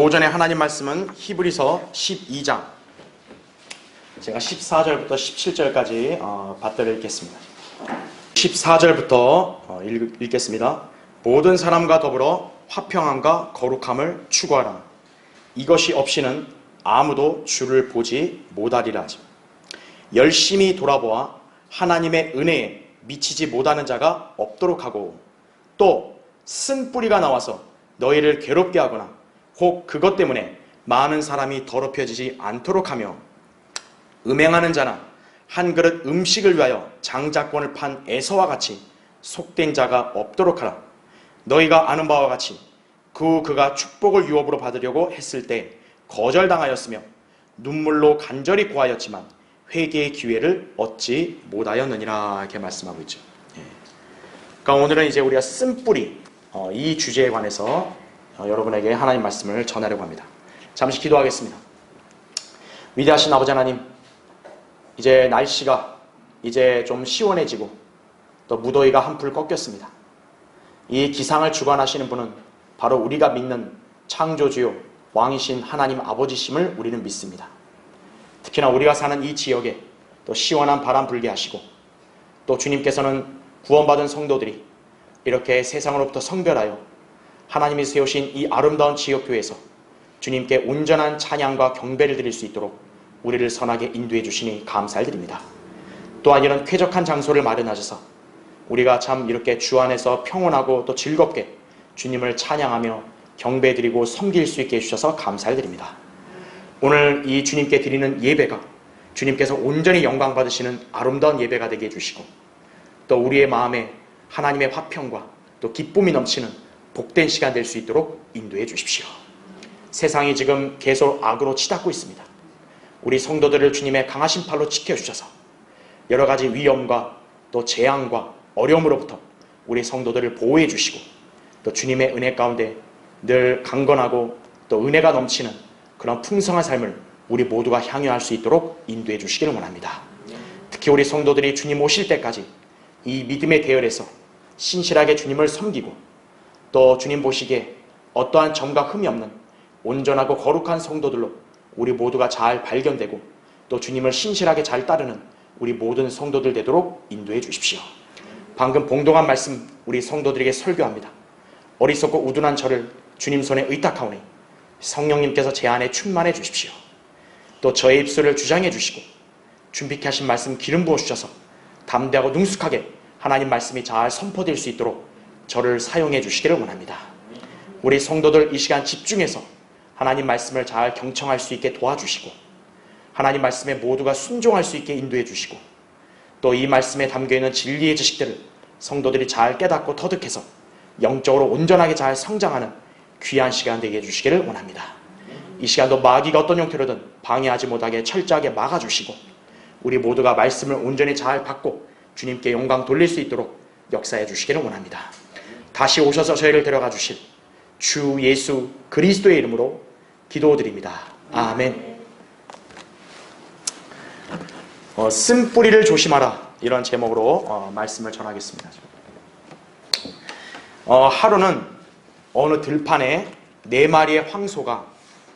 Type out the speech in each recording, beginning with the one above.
오전에 하나님 말씀은 히브리서 12장, 제가 14절부터 17절까지 받들어 읽겠습니다. 14절부터 읽겠습니다. 모든 사람과 더불어 화평함과 거룩함을 추구하라. 이것이 없이는 아무도 주를 보지 못하리라 하지. 열심히 돌아보아 하나님의 은혜에 미치지 못하는 자가 없도록 하고, 또 쓴뿌리가 나와서 너희를 괴롭게 하거나 혹 그것 때문에 많은 사람이 더럽혀지지 않도록 하며, 음행하는 자나 한 그릇 음식을 위하여 장자권을 판 에서와 같이 속된 자가 없도록 하라. 너희가 아는 바와 같이 그가 축복을 유업으로 받으려고 했을 때 거절당하였으며 눈물로 간절히 구하였지만 회개의 기회를 얻지 못하였느니라. 이렇게 말씀하고 있죠. 그러니까 오늘은 이제 우리가 쓴뿌리, 이 주제에 관해서 여러분에게 하나님 말씀을 전하려고 합니다. 잠시 기도하겠습니다. 위대하신 아버지 하나님, 이제 날씨가 이제 좀 시원해지고 또 무더위가 한풀 꺾였습니다. 이 기상을 주관하시는 분은 바로 우리가 믿는 창조주요 왕이신 하나님 아버지심을 우리는 믿습니다. 특히나 우리가 사는 이 지역에 또 시원한 바람 불게 하시고, 또 주님께서는 구원받은 성도들이 이렇게 세상으로부터 성별하여 하나님이 세우신 이 아름다운 지역교회에서 주님께 온전한 찬양과 경배를 드릴 수 있도록 우리를 선하게 인도해 주시니 감사를 드립니다. 또한 이런 쾌적한 장소를 마련하셔서 우리가 참 이렇게 주 안에서 평온하고 또 즐겁게 주님을 찬양하며 경배드리고 섬길 수 있게 해주셔서 감사를 드립니다. 오늘 이 주님께 드리는 예배가 주님께서 온전히 영광 받으시는 아름다운 예배가 되게 해주시고, 또 우리의 마음에 하나님의 화평과 또 기쁨이 넘치는 복된 시간 될 수 있도록 인도해 주십시오. 세상이 지금 계속 악으로 치닫고 있습니다. 우리 성도들을 주님의 강하신 팔로 지켜주셔서 여러 가지 위험과 또 재앙과 어려움으로부터 우리 성도들을 보호해 주시고, 또 주님의 은혜 가운데 늘 강건하고 또 은혜가 넘치는 그런 풍성한 삶을 우리 모두가 향유할 수 있도록 인도해 주시기를 원합니다. 특히 우리 성도들이 주님 오실 때까지 이 믿음의 대열에서 신실하게 주님을 섬기고, 또 주님 보시기에 어떠한 점과 흠이 없는 온전하고 거룩한 성도들로 우리 모두가 잘 발견되고, 또 주님을 신실하게 잘 따르는 우리 모든 성도들 되도록 인도해 주십시오. 방금 봉독한 말씀 우리 성도들에게 설교합니다. 어리석고 우둔한 저를 주님 손에 의탁하오니 성령님께서 제 안에 충만해 주십시오. 또 저의 입술을 주장해 주시고 준비케 하신 말씀 기름 부어 주셔서 담대하고 능숙하게 하나님 말씀이 잘 선포될 수 있도록 저를 사용해 주시기를 원합니다. 우리 성도들 이 시간 집중해서 하나님 말씀을 잘 경청할 수 있게 도와주시고, 하나님 말씀에 모두가 순종할 수 있게 인도해 주시고, 또 이 말씀에 담겨있는 진리의 지식들을 성도들이 잘 깨닫고 터득해서 영적으로 온전하게 잘 성장하는 귀한 시간 되게 해주시기를 원합니다. 이 시간도 마귀가 어떤 형태로든 방해하지 못하게 철저하게 막아주시고, 우리 모두가 말씀을 온전히 잘 받고 주님께 영광 돌릴 수 있도록 역사해 주시기를 원합니다. 다시 오셔서 저희를 데려가 주실 주 예수 그리스도의 이름으로 기도드립니다. 아멘. 쓴뿌리를 조심하라, 이런 제목으로 말씀을 전하겠습니다. 하루는 어느 들판에 4마리의 황소가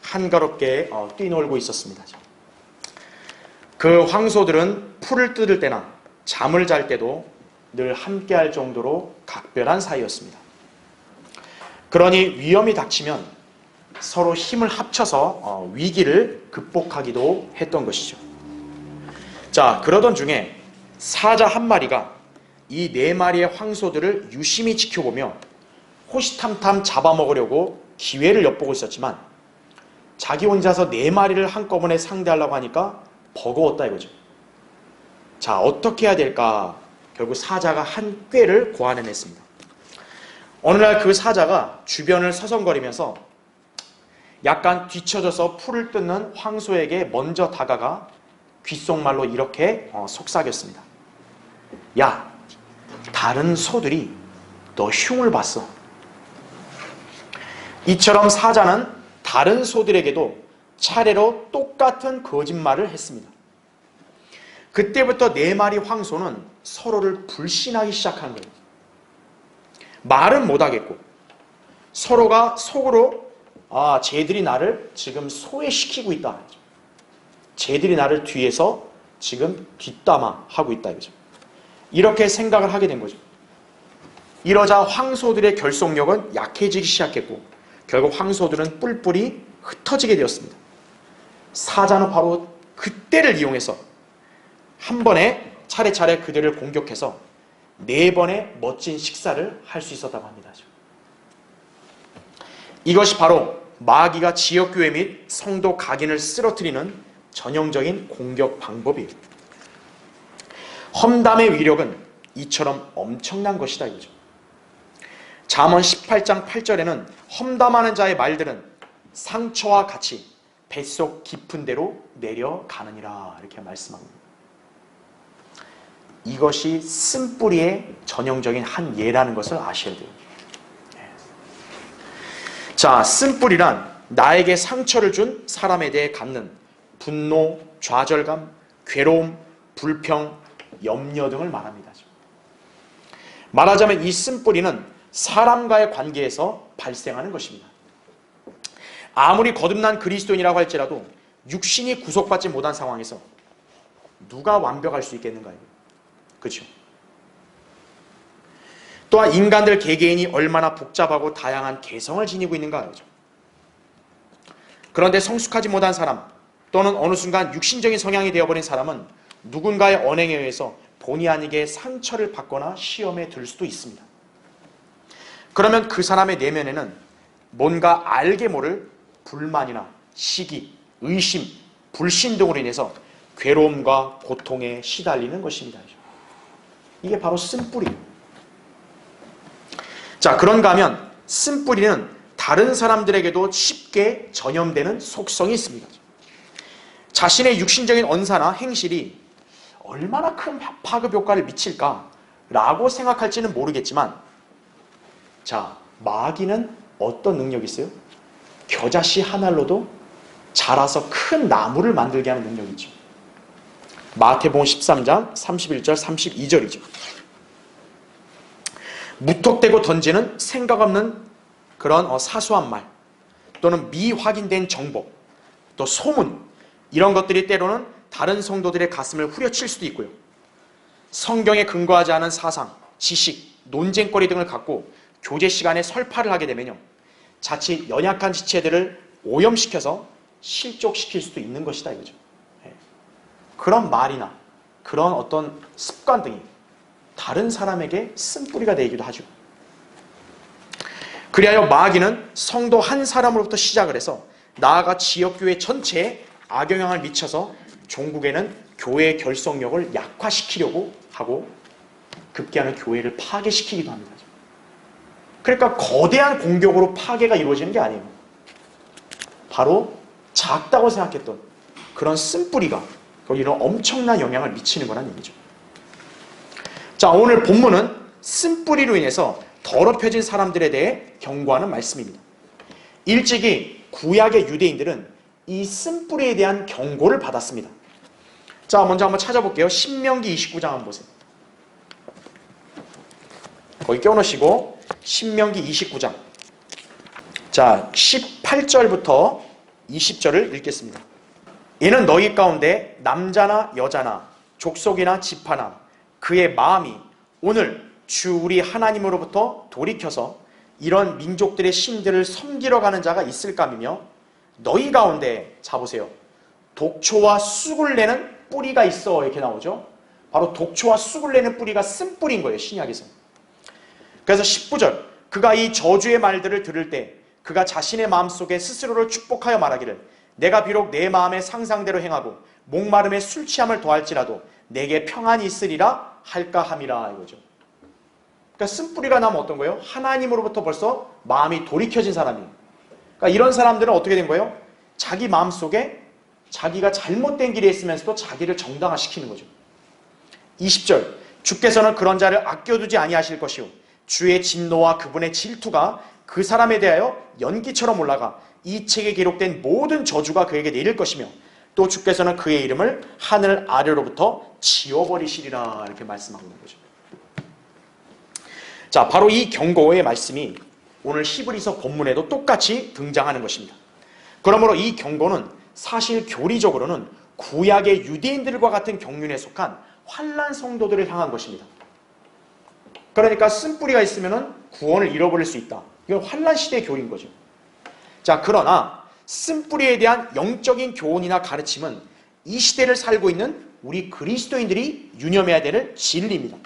한가롭게 뛰놀고 있었습니다. 그 황소들은 풀을 뜯을 때나 잠을 잘 때도 늘 함께할 정도로 각별한 사이였습니다. 그러니 위험이 닥치면 서로 힘을 합쳐서 위기를 극복하기도 했던 것이죠. 자, 그러던 중에 사자 한 마리가 이 4마리의 황소들을 유심히 지켜보며 호시탐탐 잡아먹으려고 기회를 엿보고 있었지만, 자기 혼자서 4마리를 한꺼번에 상대하려고 하니까 버거웠다 이거죠. 자, 어떻게 해야 될까? 결국 사자가 한 꾀를 고안해냈습니다. 어느 날 그 사자가 주변을 서성거리면서 약간 뒤쳐져서 풀을 뜯는 황소에게 먼저 다가가 귓속말로 이렇게 속삭였습니다. 야, 다른 소들이 너 흉을 봤어. 이처럼 사자는 다른 소들에게도 차례로 똑같은 거짓말을 했습니다. 그때부터 4마리 황소는 서로를 불신하기 시작한 거예요. 말은 못하겠고 서로가 속으로 쟤들이 나를 지금 소외시키고 있다. 쟤들이 나를 뒤에서 지금 뒷담화하고 있다. 이거죠. 이렇게 생각을 하게 된 거죠. 이러자 황소들의 결속력은 약해지기 시작했고 결국 황소들은 뿔뿔이 흩어지게 되었습니다. 사자는 바로 그때를 이용해서 한 번에 차례차례 그들을 공격해서 4번의 멋진 식사를 할 수 있었다고 합니다. 이것이 바로 마귀가 지역교회 및 성도 각인을 쓰러뜨리는 전형적인 공격 방법이에요. 험담의 위력은 이처럼 엄청난 것이다 이거죠. 잠언 18장 8절에는 험담하는 자의 말들은 상처와 같이 뱃속 깊은 데로 내려가느니라 이렇게 말씀합니다. 이것이 쓴뿌리의 전형적인 한 예라는 것을 아셔야 돼요. 자, 쓴뿌리란 나에게 상처를 준 사람에 대해 갖는 분노, 좌절감, 괴로움, 불평, 염려 등을 말합니다. 말하자면 이 쓴뿌리는 사람과의 관계에서 발생하는 것입니다. 아무리 거듭난 그리스도인이라고 할지라도 육신이 구속받지 못한 상황에서 누가 완벽할 수 있겠는가요? 그렇죠? 또한 인간들 개개인이 얼마나 복잡하고 다양한 개성을 지니고 있는가 알죠. 그런데 성숙하지 못한 사람 또는 어느 순간 육신적인 성향이 되어버린 사람은 누군가의 언행에 의해서 본의 아니게 상처를 받거나 시험에 들 수도 있습니다. 그러면 그 사람의 내면에는 뭔가 알게 모를 불만이나 시기, 의심, 불신 등으로 인해서 괴로움과 고통에 시달리는 것입니다. 이게 바로 쓴뿌리입니다. 자, 그런가 하면 쓴뿌리는 다른 사람들에게도 쉽게 전염되는 속성이 있습니다. 자신의 육신적인 언사나 행실이 얼마나 큰 파급 효과를 미칠까라고 생각할지는 모르겠지만, 자, 마귀는 어떤 능력이 있어요? 겨자씨 하나로도 자라서 큰 나무를 만들게 하는 능력이 있죠. 마태복음 13장 31절 32절이죠. 무턱대고 던지는 생각 없는 그런 사소한 말 또는 미확인된 정보 또 소문 이런 것들이 때로는 다른 성도들의 가슴을 후려칠 수도 있고요. 성경에 근거하지 않은 사상, 지식, 논쟁거리 등을 갖고 교제 시간에 설파를 하게 되면요. 자칫 연약한 지체들을 오염시켜서 실족시킬 수도 있는 것이다 이거죠. 그런 말이나 그런 어떤 습관 등이 다른 사람에게 쓴뿌리가 되기도 하죠. 그리하여 마귀는 성도 한 사람으로부터 시작을 해서 나아가 지역교회 전체에 악영향을 미쳐서 종국에는 교회의 결속력을 약화시키려고 하고 급기야는 교회를 파괴시키기도 합니다. 그러니까 거대한 공격으로 파괴가 이루어지는 게 아니에요. 바로 작다고 생각했던 그런 쓴뿌리가 거기는 엄청난 영향을 미치는 거란 얘기죠. 자, 오늘 본문은 쓴뿌리로 인해서 더럽혀진 사람들에 대해 경고하는 말씀입니다. 일찍이 구약의 유대인들은 이 쓴뿌리에 대한 경고를 받았습니다. 자, 먼저 한번 찾아볼게요. 신명기 29장 한번 보세요. 거기 껴놓으시고 신명기 29장 자 18절부터 20절을 읽겠습니다. 이는 너희 가운데 남자나 여자나 족속이나 지파나 그의 마음이 오늘 주 우리 하나님으로부터 돌이켜서 이런 민족들의 신들을 섬기러 가는 자가 있을까이며 너희 가운데 자 보세요. 독초와 쑥을 내는 뿌리가 있어 이렇게 나오죠. 바로 독초와 쑥을 내는 뿌리가 쓴뿌리인 거예요. 신약에서. 그래서 19절 그가 이 저주의 말들을 들을 때 그가 자신의 마음속에 스스로를 축복하여 말하기를 내가 비록 내 마음의 상상대로 행하고 목마름에 술 취함을 더할지라도 내게 평안이 있으리라 할까 함이라 이거죠. 그러니까 쓴뿌리가 나면 어떤 거예요? 하나님으로부터 벌써 마음이 돌이켜진 사람이에요. 그러니까 이런 사람들은 어떻게 된 거예요? 자기 마음속에 자기가 잘못된 길에 있으면서도 자기를 정당화시키는 거죠. 20절 주께서는 그런 자를 아껴두지 아니하실 것이요 주의 진노와 그분의 질투가 그 사람에 대하여 연기처럼 올라가 이 책에 기록된 모든 저주가 그에게 내릴 것이며 또 주께서는 그의 이름을 하늘 아래로부터 지워버리시리라 이렇게 말씀하고 있는 거죠. 자, 바로 이 경고의 말씀이 오늘 히브리서 본문에도 똑같이 등장하는 것입니다. 그러므로 이 경고는 사실 교리적으로는 구약의 유대인들과 같은 경륜에 속한 환난 성도들을 향한 것입니다. 그러니까 쓴뿌리가 있으면 구원을 잃어버릴 수 있다. 이건 환난 시대의 교리인 거죠. 자, 그러나 쓴뿌리에 대한 영적인 교훈이나 가르침은 이 시대를 살고 있는 우리 그리스도인들이 유념해야 될 진리입니다.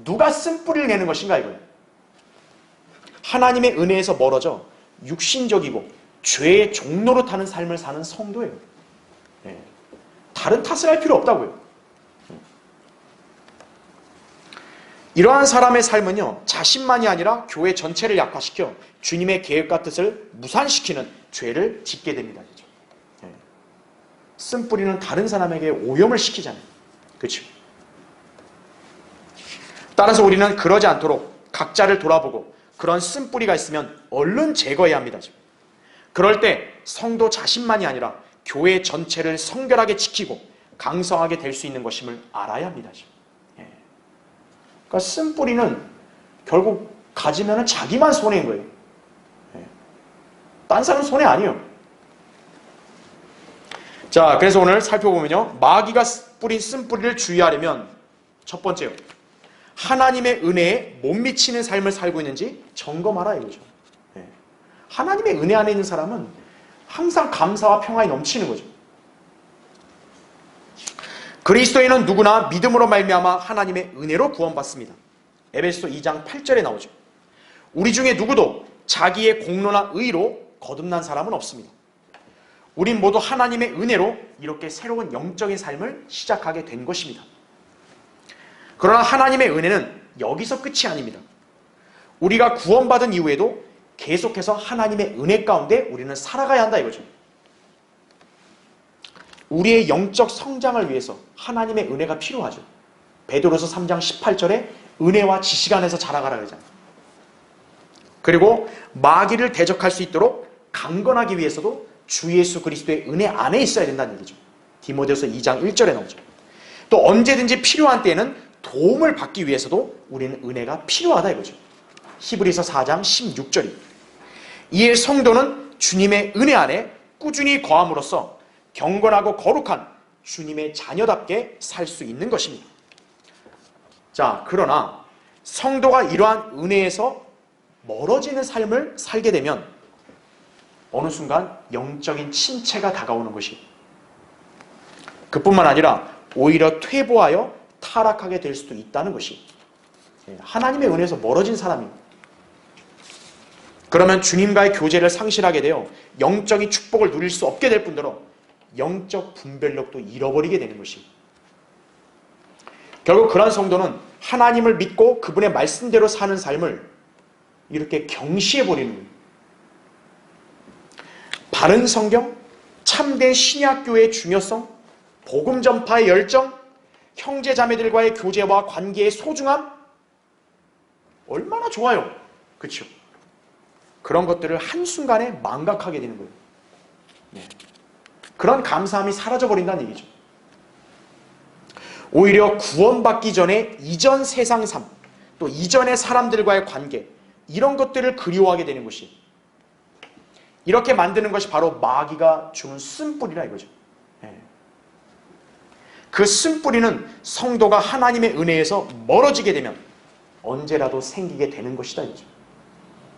누가 쓴뿌리를 내는 것인가 이거예요. 하나님의 은혜에서 멀어져 육신적이고 죄의 종로로 타는 삶을 사는 성도예요. 네. 다른 탓을 할 필요 없다고요. 이러한 사람의 삶은요, 자신만이 아니라 교회 전체를 약화시켜 주님의 계획과 뜻을 무산시키는 죄를 짓게 됩니다. 네. 쓴뿌리는 다른 사람에게 오염을 시키잖아요. 그렇죠? 따라서 우리는 그러지 않도록 각자를 돌아보고 그런 쓴뿌리가 있으면 얼른 제거해야 합니다. 그럴 때 성도 자신만이 아니라 교회 전체를 성결하게 지키고 강성하게 될 수 있는 것임을 알아야 합니다. 그러니까 쓴뿌리는 결국 가지면 자기만 손해인 거예요. 딴 사람 손해 아니에요. 자, 그래서 오늘 살펴보면요, 마귀가 뿌린 쓴뿌리를 주의하려면 첫 번째요, 하나님의 은혜에 못 미치는 삶을 살고 있는지 점검하라 이거죠. 하나님의 은혜 안에 있는 사람은 항상 감사와 평안이 넘치는 거죠. 그리스도인은 누구나 믿음으로 말미암아 하나님의 은혜로 구원받습니다. 에베소서 2장 8절에 나오죠. 우리 중에 누구도 자기의 공로나 의로 거듭난 사람은 없습니다. 우린 모두 하나님의 은혜로 이렇게 새로운 영적인 삶을 시작하게 된 것입니다. 그러나 하나님의 은혜는 여기서 끝이 아닙니다. 우리가 구원받은 이후에도 계속해서 하나님의 은혜 가운데 우리는 살아가야 한다 이거죠. 우리의 영적 성장을 위해서 하나님의 은혜가 필요하죠. 베드로서 3장 18절에 은혜와 지식 안에서 자라가라 그러잖아요. 그리고 마귀를 대적할 수 있도록 강건하기 위해서도 주 예수 그리스도의 은혜 안에 있어야 된다는 얘기죠. 디모데후서 2장 1절에 나오죠. 또 언제든지 필요한 때에는 도움을 받기 위해서도 우리는 은혜가 필요하다 이거죠. 히브리서 4장 16절이. 이에 성도는 주님의 은혜 안에 꾸준히 거함으로써 경건하고 거룩한 주님의 자녀답게 살 수 있는 것입니다. 자, 그러나 성도가 이러한 은혜에서 멀어지는 삶을 살게 되면 어느 순간 영적인 침체가 다가오는 것이, 그뿐만 아니라 오히려 퇴보하여 타락하게 될 수도 있다는 것이, 하나님의 은혜에서 멀어진 사람입니다. 그러면 주님과의 교제를 상실하게 되어 영적인 축복을 누릴 수 없게 될 뿐더러 영적 분별력도 잃어버리게 되는 것이, 결국 그런 성도는 하나님을 믿고 그분의 말씀대로 사는 삶을 이렇게 경시해버리는 거예요. 바른 성경, 참된 신약교회의 중요성, 복음 전파의 열정, 형제 자매들과의 교제와 관계의 소중함, 얼마나 좋아요. 그렇죠? 그런 것들을 한순간에 망각하게 되는 거예요. 네. 그런 감사함이 사라져버린다는 얘기죠. 오히려 구원받기 전에 이전 세상 삶, 또 이전의 사람들과의 관계, 이런 것들을 그리워하게 되는 것이, 이렇게 만드는 것이 바로 마귀가 주는 쓴뿌리라 이거죠. 그 쓴뿌리는 성도가 하나님의 은혜에서 멀어지게 되면 언제라도 생기게 되는 것이다 이거죠.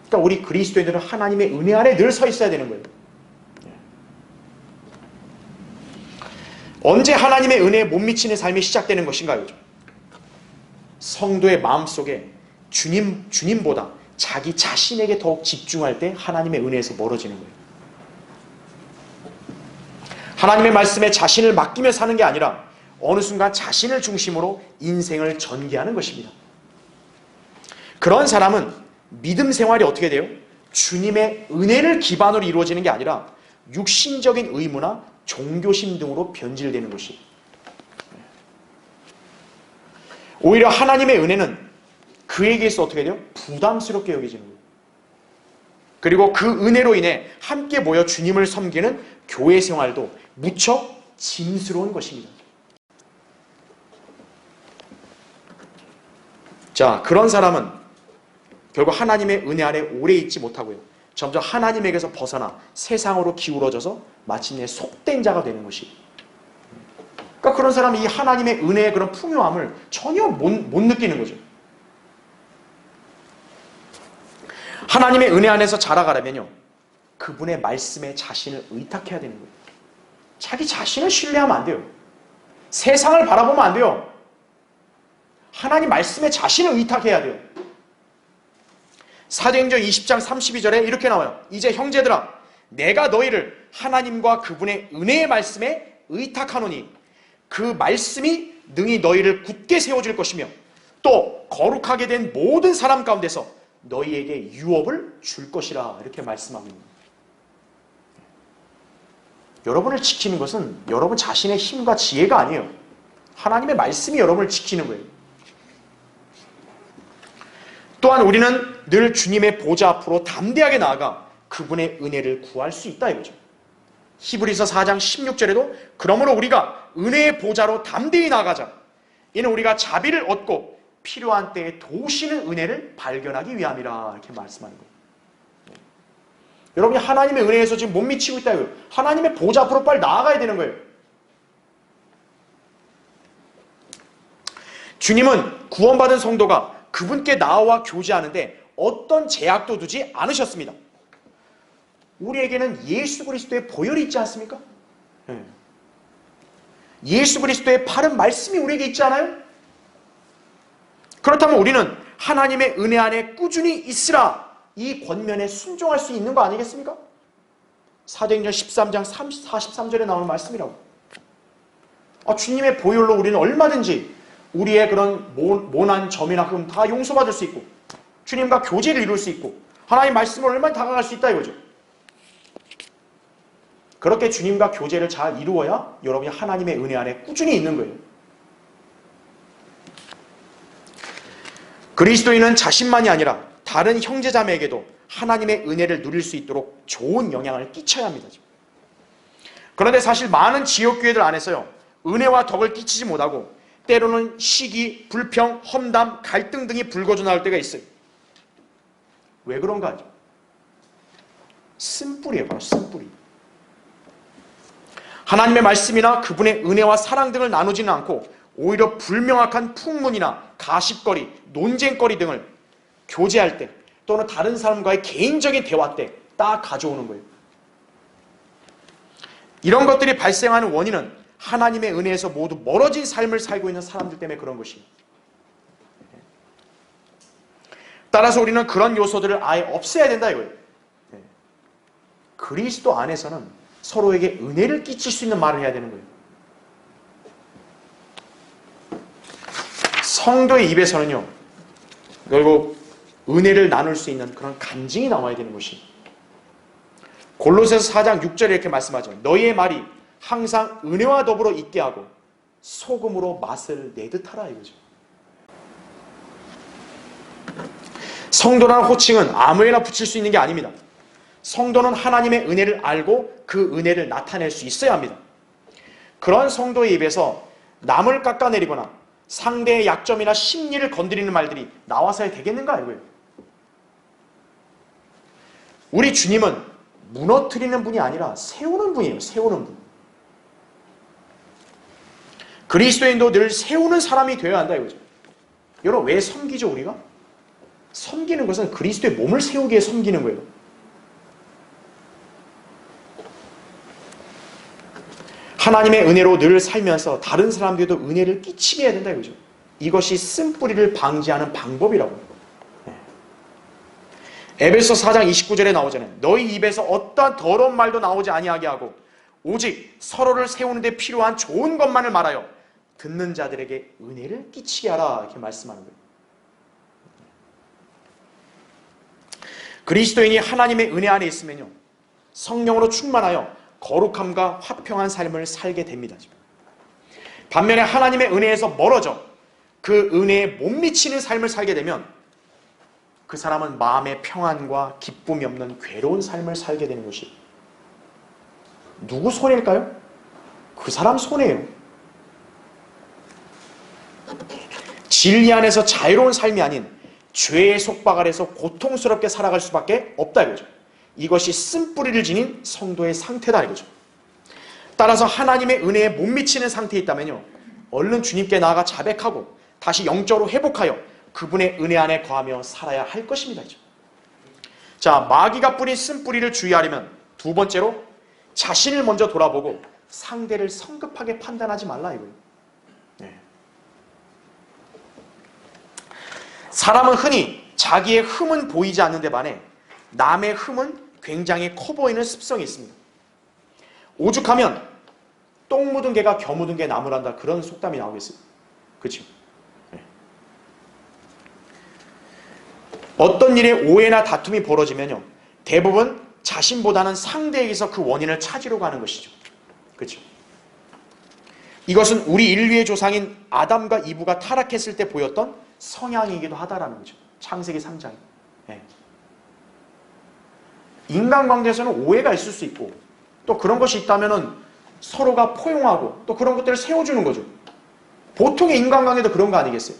그러니까 우리 그리스도인들은 하나님의 은혜 안에 늘 서 있어야 되는 거예요. 언제 하나님의 은혜에 못 미치는 삶이 시작되는 것인가요? 성도의 마음속에 주님보다 자기 자신에게 더욱 집중할 때 하나님의 은혜에서 멀어지는 거예요. 하나님의 말씀에 자신을 맡기며 사는 게 아니라 어느 순간 자신을 중심으로 인생을 전개하는 것입니다. 그런 사람은 믿음 생활이 어떻게 돼요? 주님의 은혜를 기반으로 이루어지는 게 아니라 육신적인 의무나 종교심 등으로 변질되는 것이, 오히려 하나님의 은혜는 그에게서 어떻게 돼요? 부담스럽게 여겨지는 거예요. 그리고 그 은혜로 인해 함께 모여 주님을 섬기는 교회 생활도 무척 짐스러운 것입니다. 자, 그런 사람은 결국 하나님의 은혜 아래 오래 있지 못하고요, 점점 하나님에게서 벗어나 세상으로 기울어져서 마침내 속된 자가 되는 것이. 그러니까 그런 사람이 이 하나님의 은혜의 그런 풍요함을 전혀 못 느끼는 거죠. 하나님의 은혜 안에서 자라가려면요, 그분의 말씀에 자신을 의탁해야 되는 거예요. 자기 자신을 신뢰하면 안 돼요. 세상을 바라보면 안 돼요. 하나님 말씀에 자신을 의탁해야 돼요. 사도행전 20장 32절에 이렇게 나와요. 이제 형제들아, 내가 너희를 하나님과 그분의 은혜의 말씀에 의탁하노니 그 말씀이 능히 너희를 굳게 세워줄 것이며 또 거룩하게 된 모든 사람 가운데서 너희에게 유업을 줄 것이라, 이렇게 말씀합니다. 여러분을 지키는 것은 여러분 자신의 힘과 지혜가 아니에요. 하나님의 말씀이 여러분을 지키는 거예요. 또한 우리는 늘 주님의 보좌 앞으로 담대하게 나아가 그분의 은혜를 구할 수 있다 이거죠. 히브리서 4장 16절에도 그러므로 우리가 은혜의 보좌로 담대히 나아가자. 이는 우리가 자비를 얻고 필요한 때에 도우시는 은혜를 발견하기 위함이라, 이렇게 말씀하는 거예요. 여러분이 하나님의 은혜에서 지금 못 미치고 있다 이거예요. 하나님의 보좌 앞으로 빨리 나아가야 되는 거예요. 주님은 구원받은 성도가 그분께 나와 교제하는데 어떤 제약도 두지 않으셨습니다. 우리에게는 예수 그리스도의 보혈이 있지 않습니까? 예수 그리스도의 바른 말씀이 우리에게 있지 않아요? 그렇다면 우리는 하나님의 은혜 안에 꾸준히 있으라, 이 권면에 순종할 수 있는 거 아니겠습니까? 사도행전 13장 43절에 나오는 말씀이라고. 주님의 보혈로 우리는 얼마든지 우리의 그런 모난 점이나 흠 다 용서받을 수 있고 주님과 교제를 이룰 수 있고 하나님의 말씀을 얼마나 다가갈 수 있다 이거죠. 그렇게 주님과 교제를 잘 이루어야 여러분이 하나님의 은혜 안에 꾸준히 있는 거예요. 그리스도인은 자신만이 아니라 다른 형제자매에게도 하나님의 은혜를 누릴 수 있도록 좋은 영향을 끼쳐야 합니다. 그런데 사실 많은 지역교회들 안에서요, 은혜와 덕을 끼치지 못하고 때로는 시기, 불평, 험담, 갈등 등이 불거져 나올 때가 있어요. 왜 그런가 하죠? 쓴뿌리예요. 바로 쓴뿌리. 하나님의 말씀이나 그분의 은혜와 사랑 등을 나누지는 않고 오히려 불명확한 풍문이나 가십거리, 논쟁거리 등을 교제할 때 또는 다른 사람과의 개인적인 대화 때 딱 가져오는 거예요. 이런 것들이 발생하는 원인은 하나님의 은혜에서 모두 멀어진 삶을 살고 있는 사람들 때문에 그런 것이에요. 따라서 우리는 그런 요소들을 아예 없애야 된다 이거예요. 그리스도 안에서는 서로에게 은혜를 끼칠 수 있는 말을 해야 되는 거예요. 성도의 입에서는요, 결국 은혜를 나눌 수 있는 그런 간증이 나와야 되는 것이. 골로새서 4장 6절에 이렇게 말씀하죠. 너희의 말이 항상 은혜와 더불어 있게 하고 소금으로 맛을 내듯 하라 이거죠. 성도라는 호칭은 아무에나 붙일 수 있는 게 아닙니다. 성도는 하나님의 은혜를 알고 그 은혜를 나타낼 수 있어야 합니다. 그런 성도의 입에서 남을 깎아내리거나 상대의 약점이나 심리를 건드리는 말들이 나와서야 되겠는가 이거예요. 우리 주님은 무너뜨리는 분이 아니라 세우는 분이에요. 세우는 분. 그리스도인도 늘 세우는 사람이 되어야 한다 이거죠. 여러분, 왜 섬기죠 우리가? 섬기는 것은 그리스도의 몸을 세우기 위해 섬기는 거예요. 하나님의 은혜로 늘 살면서 다른 사람들도 은혜를 끼치게 해야 된다 이거죠. 이것이 쓴뿌리를 방지하는 방법이라고. 에베소 4장 29절에 나오잖아요. 너희 입에서 어떠한 더러운 말도 나오지 아니하게 하고 오직 서로를 세우는 데 필요한 좋은 것만을 말하여 듣는 자들에게 은혜를 끼치게 하라, 이렇게 말씀하는 거예요. 그리스도인이 하나님의 은혜 안에 있으면요, 성령으로 충만하여 거룩함과 화평한 삶을 살게 됩니다. 반면에 하나님의 은혜에서 멀어져 그 은혜에 못 미치는 삶을 살게 되면 그 사람은 마음의 평안과 기쁨이 없는 괴로운 삶을 살게 되는 것이. 누구 손해일까요? 그 사람 손해예요. 진리 안에서 자유로운 삶이 아닌 죄의 속박 아래서 고통스럽게 살아갈 수밖에 없다 이거죠. 이것이 쓴뿌리를 지닌 성도의 상태다 이거죠. 따라서 하나님의 은혜에 못 미치는 상태에 있다면요, 얼른 주님께 나아가 자백하고 다시 영적으로 회복하여 그분의 은혜 안에 거하며 살아야 할 것입니다. 자, 마귀가 뿌린 쓴뿌리를 주의하려면 두 번째로 자신을 먼저 돌아보고 상대를 성급하게 판단하지 말라 이거예요. 네. 사람은 흔히 자기의 흠은 보이지 않는데 반해 남의 흠은 굉장히 커 보이는 습성이 있습니다. 오죽하면 똥 묻은 개가 겨 묻은 개 나무란다, 그런 속담이 나오겠어요. 그렇죠? 네. 어떤 일에 오해나 다툼이 벌어지면요, 대부분 자신보다는 상대에게서 그 원인을 찾으려고 하는 것이죠. 그렇죠? 이것은 우리 인류의 조상인 아담과 이브가 타락했을 때 보였던 성향이기도 하다라는 거죠. 창세기 3장에. 네. 인간관계에서는 오해가 있을 수 있고, 또 그런 것이 있다면 서로가 포용하고 또 그런 것들을 세워주는 거죠. 보통의 인간관계도 그런 거 아니겠어요?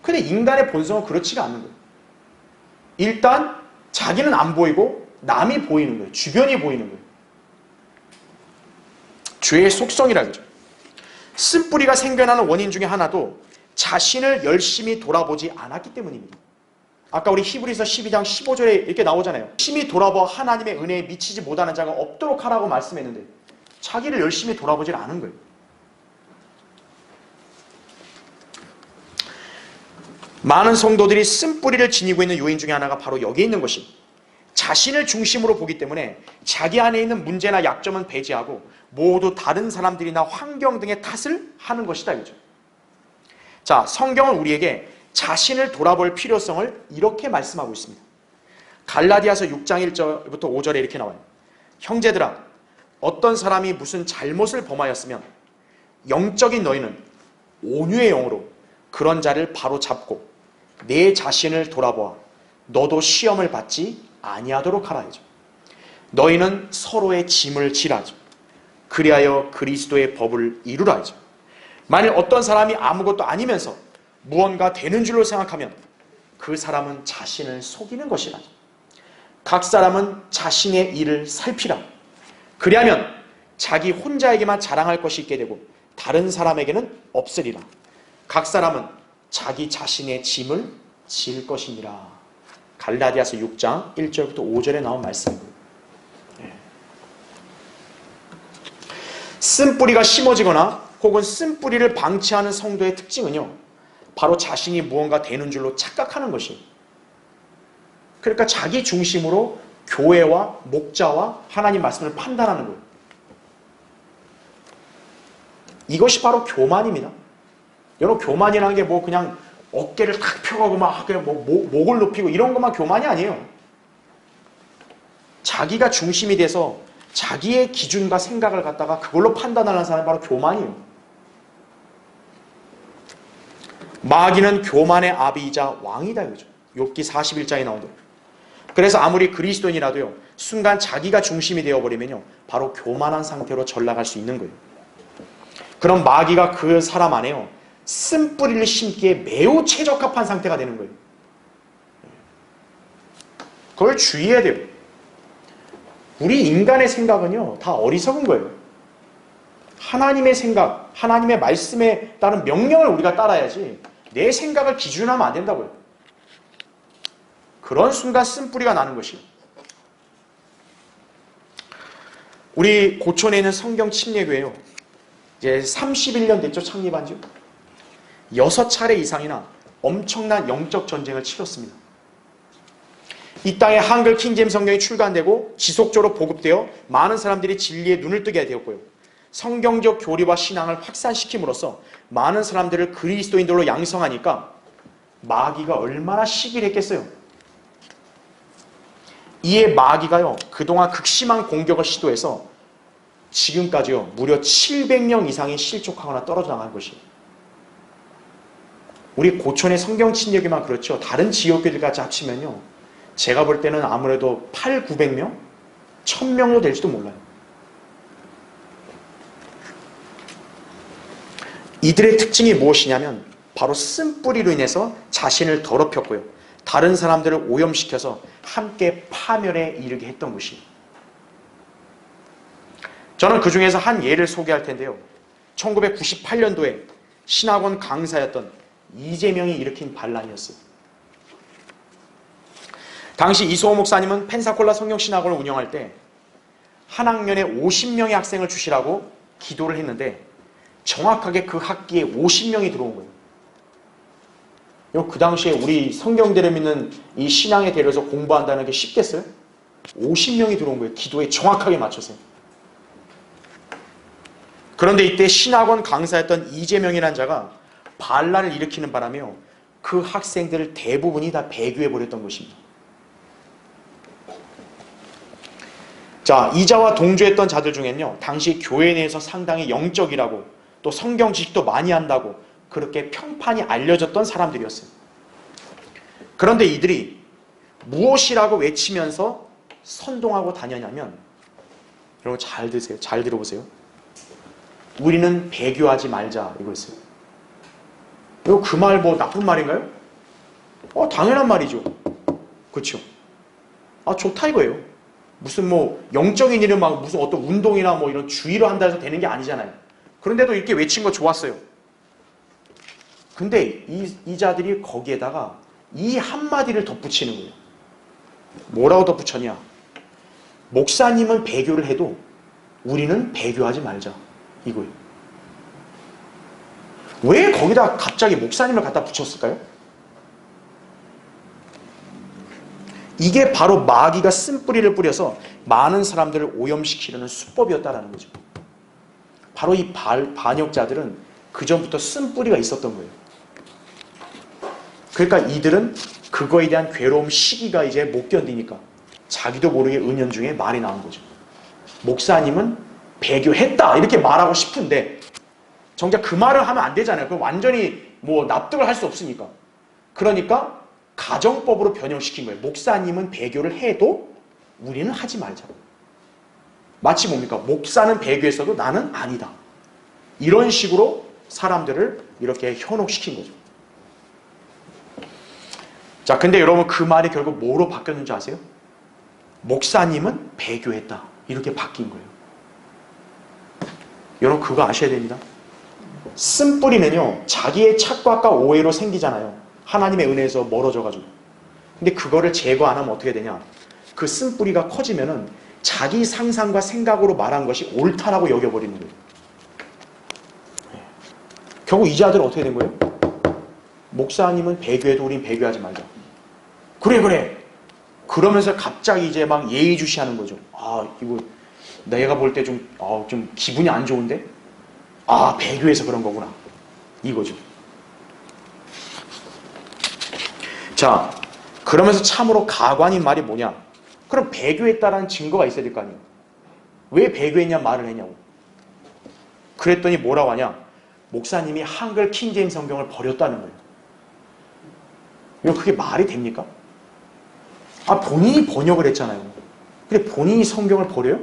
근데 인간의 본성은 그렇지가 않는 거예요. 일단 자기는 안 보이고 남이 보이는 거예요. 주변이 보이는 거예요. 죄의 속성이라 그러죠. 쓴뿌리가 생겨나는 원인 중에 하나도 자신을 열심히 돌아보지 않았기 때문입니다. 아까 우리 히브리서 12장 15절에 이렇게 나오잖아요. 열심히 돌아봐 하나님의 은혜에 미치지 못하는 자가 없도록 하라고 말씀했는데 자기를 열심히 돌아보질 않은 거예요. 많은 성도들이 쓴뿌리를 지니고 있는 요인 중에 하나가 바로 여기에 있는 것이, 자신을 중심으로 보기 때문에 자기 안에 있는 문제나 약점은 배제하고 모두 다른 사람들이나 환경 등의 탓을 하는 것이다 이거죠. 자, 성경은 우리에게 자신을 돌아볼 필요성을 이렇게 말씀하고 있습니다. 갈라디아서 6장 1절부터 5절에 이렇게 나와요. 형제들아, 어떤 사람이 무슨 잘못을 범하였으면 영적인 너희는 온유의 영으로 그런 자를 바로 잡고 내 자신을 돌아보아 너도 시험을 받지 아니하도록 하라 하죠. 너희는 서로의 짐을 지라죠. 그리하여 그리스도의 법을 이루라 하죠. 만일 어떤 사람이 아무것도 아니면서 무언가 되는 줄로 생각하면 그 사람은 자신을 속이는 것이라. 각 사람은 자신의 일을 살피라. 그리하면 자기 혼자에게만 자랑할 것이 있게 되고 다른 사람에게는 없으리라. 각 사람은 자기 자신의 짐을 질 것이니라. 갈라디아서 6장 1절부터 5절에 나온 말씀입니다. 쓴뿌리가 심어지거나 혹은 쓴뿌리를 방치하는 성도의 특징은요, 바로 자신이 무언가 되는 줄로 착각하는 것이에요. 그러니까 자기 중심으로 교회와 목자와 하나님 말씀을 판단하는 거예요. 이것이 바로 교만입니다. 여러분, 교만이라는 게 뭐 그냥 어깨를 탁 펴가고 막 그냥 목을 높이고 이런 것만 교만이 아니에요. 자기가 중심이 돼서 자기의 기준과 생각을 갖다가 그걸로 판단하는 사람이 바로 교만이에요. 마귀는 교만의 아비이자 왕이다 이거죠. 욥기 41장에 나온 대로. 그래서 아무리 그리스도인이라도요, 순간 자기가 중심이 되어버리면요, 바로 교만한 상태로 전락할 수 있는 거예요. 그럼 마귀가 그 사람 안에요, 쓴뿌리를 심기에 매우 최적합한 상태가 되는 거예요. 그걸 주의해야 돼요. 우리 인간의 생각은요, 다 어리석은 거예요. 하나님의 생각, 하나님의 말씀에 따른 명령을 우리가 따라야지 내 생각을 기준하면 안 된다고요. 그런 순간 쓴뿌리가 나는 것이에요. 우리 고촌에 있는 성경 침례교회요, 이제 31년 됐죠, 창립한 지. 6차례 이상이나 엄청난 영적 전쟁을 치렀습니다. 이 땅에 한글 킹제임스 성경이 출간되고 지속적으로 보급되어 많은 사람들이 진리에 눈을 뜨게 되었고요. 성경적 교리와 신앙을 확산시킴으로써 많은 사람들을 그리스도인들로 양성하니까 마귀가 얼마나 시기를 했겠어요. 이에 마귀가요, 그동안 극심한 공격을 시도해서 지금까지요, 무려 700명 이상이 실족하거나 떨어져 나간 것이에요. 우리 고촌의 성경 침례교만 그렇죠. 다른 지역교회들까지 합치면요, 제가 볼 때는 아무래도 800~900명? 1000명도 될지도 몰라요. 이들의 특징이 무엇이냐면 바로 쓴뿌리로 인해서 자신을 더럽혔고요. 다른 사람들을 오염시켜서 함께 파멸에 이르게 했던 것이에요. 저는 그 중에서 한 예를 소개할 텐데요. 1998년도에 신학원 강사였던 이재명이 일으킨 반란이었어요. 당시 이소호 목사님은 펜사콜라 성경신학원을 운영할 때 한 학년에 50명의 학생을 주시라고 기도를 했는데 정확하게 그 학기에 50명이 들어온 거예요. 그 당시에 우리 성경대를 믿는 이 신앙에 대해서 공부한다는 게 쉽겠어요? 50명이 들어온 거예요. 기도에 정확하게 맞춰서. 그런데 이때 신학원 강사였던 이재명이라는 자가 반란을 일으키는 바람에 그 학생들 대부분이 다 배교해버렸던 것입니다. 자, 이자와 동조했던 자들 중에는요, 당시 교회 내에서 상당히 영적이라고 또 성경 지식도 많이 한다고 그렇게 평판이 알려졌던 사람들이었어요. 그런데 이들이 무엇이라고 외치면서 선동하고 다녔냐면, 여러분 잘 드세요. 잘 들어보세요. 우리는 배교하지 말자 이거였어요. 그 말 뭐 나쁜 말인가요? 당연한 말이죠. 그렇죠? 좋다 이거예요. 무슨 뭐 영적인 일은 막 무슨 어떤 운동이나 뭐 이런 주의로 한다 해서 되는 게 아니잖아요. 그런데도 이렇게 외친 거 좋았어요. 근데 이 자들이 거기에다가 이 한마디를 덧붙이는 거예요. 뭐라고 덧붙였냐? 목사님은 배교를 해도 우리는 배교하지 말자 이거예요. 왜 거기다 갑자기 목사님을 갖다 붙였을까요? 이게 바로 마귀가 쓴뿌리를 뿌려서 많은 사람들을 오염시키려는 수법이었다는 거죠. 바로 이 반역자들은 그전부터 쓴뿌리가 있었던 거예요. 그러니까 이들은 그거에 대한 괴로움 시기가 이제 못 견디니까 자기도 모르게 은연중에 말이 나온 거죠. 목사님은 배교했다 이렇게 말하고 싶은데 정작 그 말을 하면 안 되잖아요. 그럼 완전히 뭐 납득을 할 수 없으니까. 그러니까 가정법으로 변형시킨 거예요. 목사님은 배교를 해도 우리는 하지 말자. 마치 뭡니까? 목사는 배교했어도 나는 아니다. 이런 식으로 사람들을 이렇게 현혹시킨 거죠. 자, 근데 여러분 그 말이 결국 뭐로 바뀌었는지 아세요? 목사님은 배교했다. 이렇게 바뀐 거예요. 여러분 그거 아셔야 됩니다. 쓴뿌리는요, 자기의 착각과 오해로 생기잖아요. 하나님의 은혜에서 멀어져가지고. 근데 그거를 제거 안 하면 어떻게 되냐? 그 쓴뿌리가 커지면은 자기 상상과 생각으로 말한 것이 옳다라고 여겨버리는 거예요. 결국 이 자들은 어떻게 된 거예요? 목사님은 배교해도 우린 배교하지 말자. 그래. 그러면서 갑자기 이제 막 예의주시하는 거죠. 이거 내가 볼 때 좀 기분이 안 좋은데? 배교해서 그런 거구나. 이거죠. 자, 그러면서 참으로 가관인 말이 뭐냐? 그럼 배교했다라는 증거가 있어야 될 거 아니에요. 왜 배교했냐 말을 했냐고. 그랬더니 뭐라고 하냐? 목사님이 한글 킹제임스 성경을 버렸다는 거예요. 그게 말이 됩니까? 본인이 번역을 했잖아요. 근데 본인이 성경을 버려요?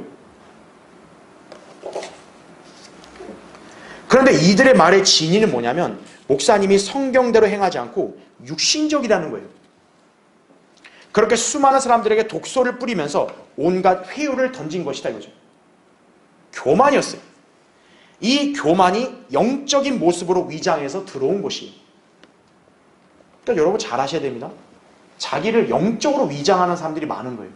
그런데 이들의 말의 진위는 뭐냐면 목사님이 성경대로 행하지 않고 육신적이라는 거예요. 그렇게 수많은 사람들에게 독소를 뿌리면서 온갖 회유를 던진 것이다 이거죠. 교만이었어요. 이 교만이 영적인 모습으로 위장해서 들어온 것이에요. 그러니까 여러분 잘 아셔야 됩니다. 자기를 영적으로 위장하는 사람들이 많은 거예요.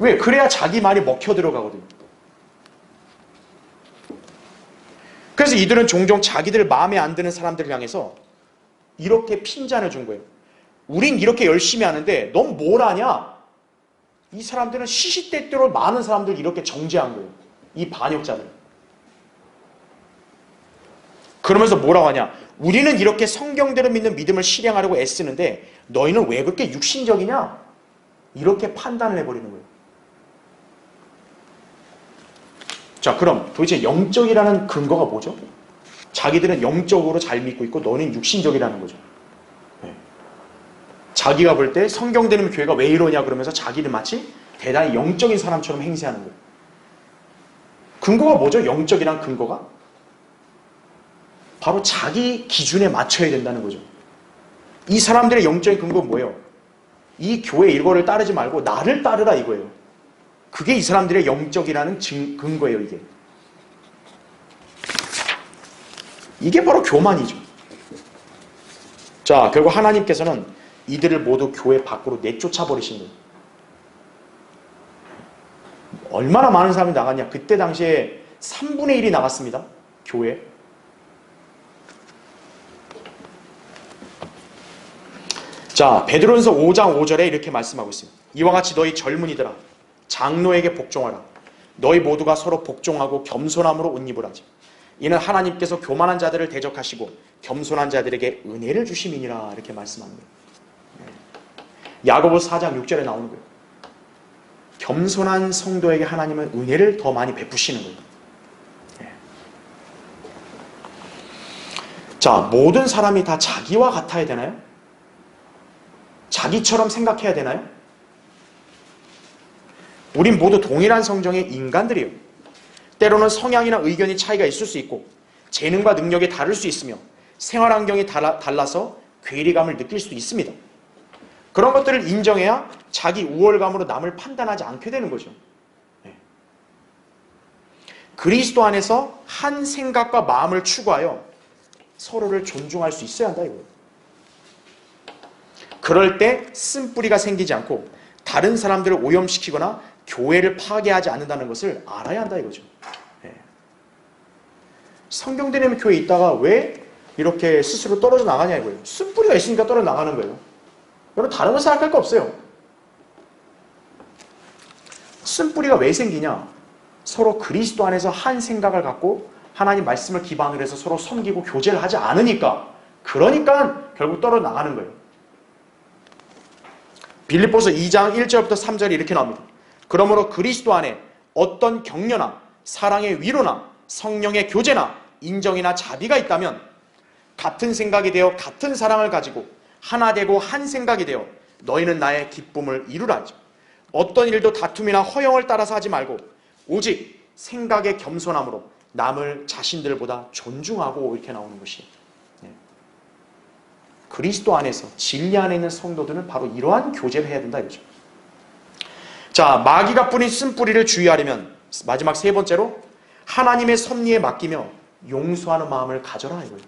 왜? 그래야 자기 말이 먹혀 들어가거든요. 그래서 이들은 종종 자기들 마음에 안 드는 사람들을 향해서 이렇게 핀잔을 준 거예요. 우린 이렇게 열심히 하는데 넌 뭘 하냐? 이 사람들은 시시때때로 많은 사람들을 이렇게 정죄한 거예요. 이 반역자들. 그러면서 뭐라고 하냐? 우리는 이렇게 성경대로 믿는 믿음을 실행하려고 애쓰는데 너희는 왜 그렇게 육신적이냐? 이렇게 판단을 해버리는 거예요. 자, 그럼 도대체 영적이라는 근거가 뭐죠? 자기들은 영적으로 잘 믿고 있고 너는 육신적이라는 거죠. 자기가 볼 때 성경대로 교회가 왜 이러냐 그러면서 자기를 마치 대단히 영적인 사람처럼 행세하는 거예요. 근거가 뭐죠? 영적이란 근거가? 바로 자기 기준에 맞춰야 된다는 거죠. 이 사람들의 영적인 근거는 뭐예요? 이 교회 이거를 따르지 말고 나를 따르라 이거예요. 그게 이 사람들의 영적이라는 근거예요. 이게 바로 교만이죠. 자, 결국 하나님께서는 이들을 모두 교회 밖으로 내쫓아 버리신 거예요. 얼마나 많은 사람이 나갔냐. 그때 당시에 3분의 1이 나갔습니다. 교회. 자, 베드로전서 5장 5절에 이렇게 말씀하고 있습니다. 이와 같이 너희 젊은이들아 장로에게 복종하라. 너희 모두가 서로 복종하고 겸손함으로 옷 입으라지. 이는 하나님께서 교만한 자들을 대적하시고 겸손한 자들에게 은혜를 주심이니라. 이렇게 말씀합니다. 야고보서 4장 6절에 나오는 거예요. 겸손한 성도에게 하나님은 은혜를 더 많이 베푸시는 거예요. 자, 모든 사람이 다 자기와 같아야 되나요? 자기처럼 생각해야 되나요? 우린 모두 동일한 성정의 인간들이에요. 때로는 성향이나 의견이 차이가 있을 수 있고 재능과 능력이 다를 수 있으며 생활 환경이 달라서 괴리감을 느낄 수도 있습니다. 그런 것들을 인정해야 자기 우월감으로 남을 판단하지 않게 되는 거죠. 그리스도 안에서 한 생각과 마음을 추구하여 서로를 존중할 수 있어야 한다 이거예요. 그럴 때 쓴뿌리가 생기지 않고 다른 사람들을 오염시키거나 교회를 파괴하지 않는다는 것을 알아야 한다 이거죠. 성경대님 교회에 있다가 왜 이렇게 스스로 떨어져 나가냐 이거예요. 쓴뿌리가 있으니까 떨어져 나가는 거예요. 여러분 다른 거 생각할 거 없어요. 쓴뿌리가 왜 생기냐? 서로 그리스도 안에서 한 생각을 갖고 하나님 말씀을 기반으로 해서 서로 섬기고 교제를 하지 않으니까, 그러니까 결국 떨어져 나가는 거예요. 빌립보서 2장 1절부터 3절이 이렇게 나옵니다. 그러므로 그리스도 안에 어떤 격려나 사랑의 위로나 성령의 교제나 인정이나 자비가 있다면 같은 생각이 되어 같은 사랑을 가지고 하나 되고 한 생각이 되어 너희는 나의 기쁨을 이루라 하죠. 어떤 일도 다툼이나 허영을 따라서 하지 말고 오직 생각의 겸손함으로 남을 자신들보다 존중하고, 이렇게 나오는 것이 그리스도 안에서 진리 안에 있는 성도들은 바로 이러한 교제를 해야 된다 이거죠. 자, 마귀가 뿌린 쓴뿌리를 주의하려면 마지막 세 번째로 하나님의 섭리에 맡기며 용서하는 마음을 가져라 이거예요.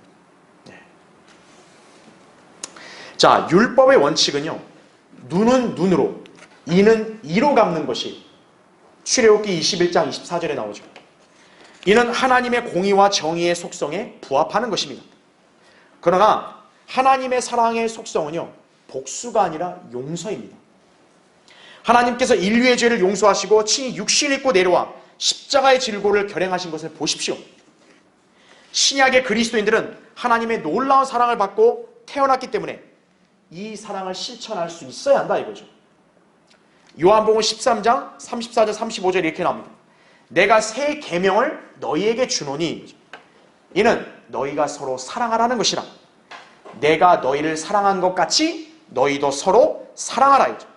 자, 율법의 원칙은요, 눈은 눈으로, 이는 이로 갚는 것이 출애굽기 21장 24절에 나오죠. 이는 하나님의 공의와 정의의 속성에 부합하는 것입니다. 그러나 하나님의 사랑의 속성은요, 복수가 아니라 용서입니다. 하나님께서 인류의 죄를 용서하시고 친히 육신 입고 내려와 십자가의 질고를 결행하신 것을 보십시오. 신약의 그리스도인들은 하나님의 놀라운 사랑을 받고 태어났기 때문에 이 사랑을 실천할 수 있어야 한다 이거죠. 요한복음 13장 34절 35절 이렇게 나옵니다. 내가 새 계명을 너희에게 주노니 이는 너희가 서로 사랑하라는 것이라. 내가 너희를 사랑한 것 같이 너희도 서로 사랑하라 이죠.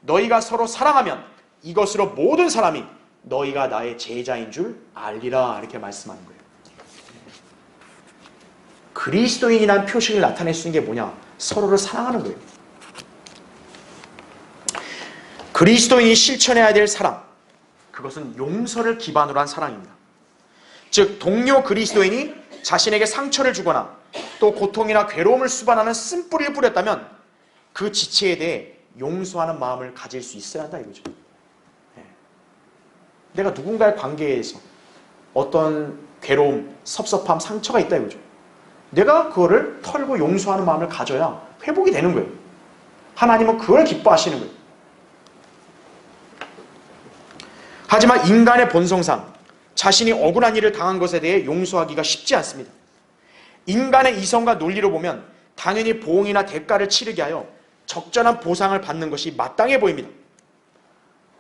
너희가 서로 사랑하면 이것으로 모든 사람이 너희가 나의 제자인 줄 알리라, 이렇게 말씀하는 거예요. 그리스도인이라는 표식을 나타낼 수 있는 게 뭐냐? 서로를 사랑하는 거예요. 그리스도인이 실천해야 될 사랑, 그것은 용서를 기반으로 한 사랑입니다. 즉 동료 그리스도인이 자신에게 상처를 주거나 또 고통이나 괴로움을 수반하는 쓴뿌리를 뿌렸다면 그 지체에 대해 용서하는 마음을 가질 수 있어야 한다 이거죠. 내가 누군가의 관계에서 어떤 괴로움, 섭섭함, 상처가 있다 이거죠. 내가 그거를 털고 용서하는 마음을 가져야 회복이 되는 거예요. 하나님은 그걸 기뻐하시는 거예요. 하지만 인간의 본성상 자신이 억울한 일을 당한 것에 대해 용서하기가 쉽지 않습니다. 인간의 이성과 논리로 보면 당연히 보응이나 대가를 치르게 하여 적절한 보상을 받는 것이 마땅해 보입니다.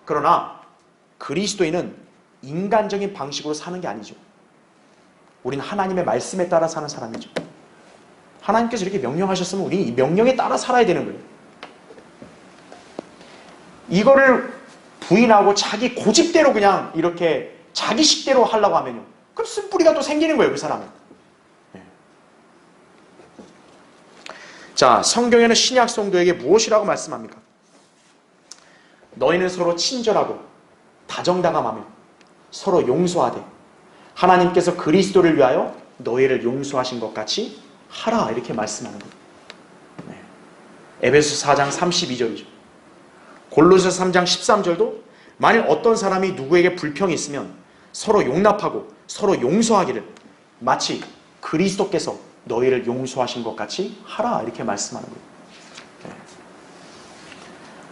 그러나 그리스도인은 인간적인 방식으로 사는 게 아니죠. 우리는 하나님의 말씀에 따라 사는 사람이죠. 하나님께서 이렇게 명령하셨으면 우리 이 명령에 따라 살아야 되는 거예요. 이거를 부인하고 자기 고집대로 그냥 이렇게 자기 식대로 하려고 하면요, 그럼 쓴뿌리가 또 생기는 거예요, 그 사람은. 자, 성경에는 신약 성도에게 무엇이라고 말씀합니까? 너희는 서로 친절하고 다정다감하며 서로 용서하되 하나님께서 그리스도를 위하여 너희를 용서하신 것 같이 하라, 이렇게 말씀하는 거예요. 네. 에베소 4장 32절이죠. 골로새 3장 13절도 만일 어떤 사람이 누구에게 불평이 있으면 서로 용납하고 서로 용서하기를 마치 그리스도께서 너희를 용서하신 것 같이 하라, 이렇게 말씀하는 거예요. 네.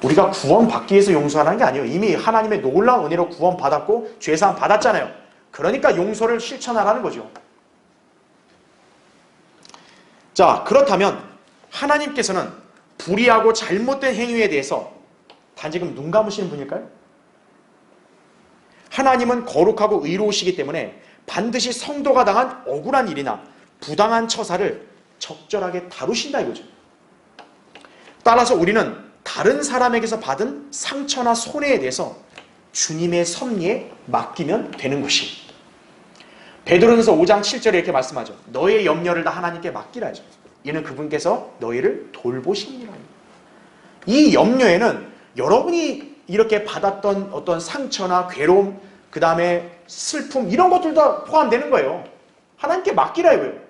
우리가 구원받기 위해서 용서하는 게 아니에요. 이미 하나님의 놀라운 은혜로 구원받았고 죄사함 받았잖아요. 그러니까 용서를 실천하라는 거죠. 자, 그렇다면 하나님께서는 불의하고 잘못된 행위에 대해서 단지 눈 감으시는 분일까요? 하나님은 거룩하고 의로우시기 때문에 반드시 성도가 당한 억울한 일이나 부당한 처사를 적절하게 다루신다 이거죠. 따라서 우리는 다른 사람에게서 받은 상처나 손해에 대해서 주님의 섭리에 맡기면 되는 것이. 베드로전서 5장 7절에 이렇게 말씀하죠. 너의 염려를 다 하나님께 맡기라 하죠. 이는 그분께서 너희를 돌보시니라. 이 염려에는 여러분이 이렇게 받았던 어떤 상처나 괴로움, 그 다음에 슬픔, 이런 것들도 포함되는 거예요. 하나님께 맡기라 이거예요.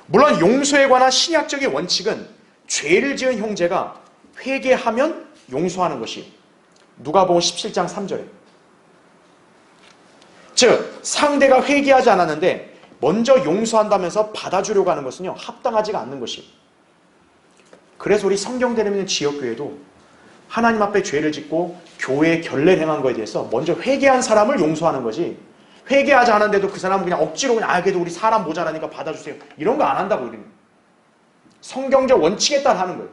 물론 용서에 관한 신약적인 원칙은 죄를 지은 형제가 회개하면 용서하는 것이 누가복음 17장 3절에, 즉 상대가 회개하지 않았는데 먼저 용서한다면서 받아주려고 하는 것은요, 합당하지가 않는 것이. 그래서 우리 성경대로 있는 지역교회도 하나님 앞에 죄를 짓고 교회에 결례를 행한 거에 대해서 먼저 회개한 사람을 용서하는 거지, 회개하지 않았는데도 그 사람은 그냥 억지로 그냥 그래도 우리 사람 모자라니까 받아주세요, 이런 거 안 한다고. 우리는 성경적 원칙에 따라 하는 거예요.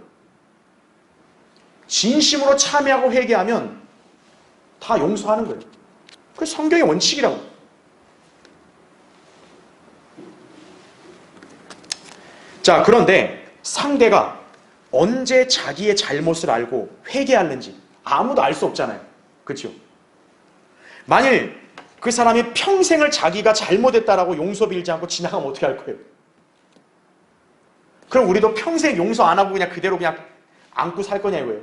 진심으로 참여하고 회개하면 다 용서하는 거예요. 그게 성경의 원칙이라고. 자, 그런데 상대가 언제 자기의 잘못을 알고 회개하는지 아무도 알 수 없잖아요. 그렇죠? 만일 그 사람이 평생을 자기가 잘못했다라고 용서 빌지 않고 지나가면 어떻게 할 거예요? 그럼 우리도 평생 용서 안 하고 그냥 그대로 그냥 안고 살 거냐 이거예요.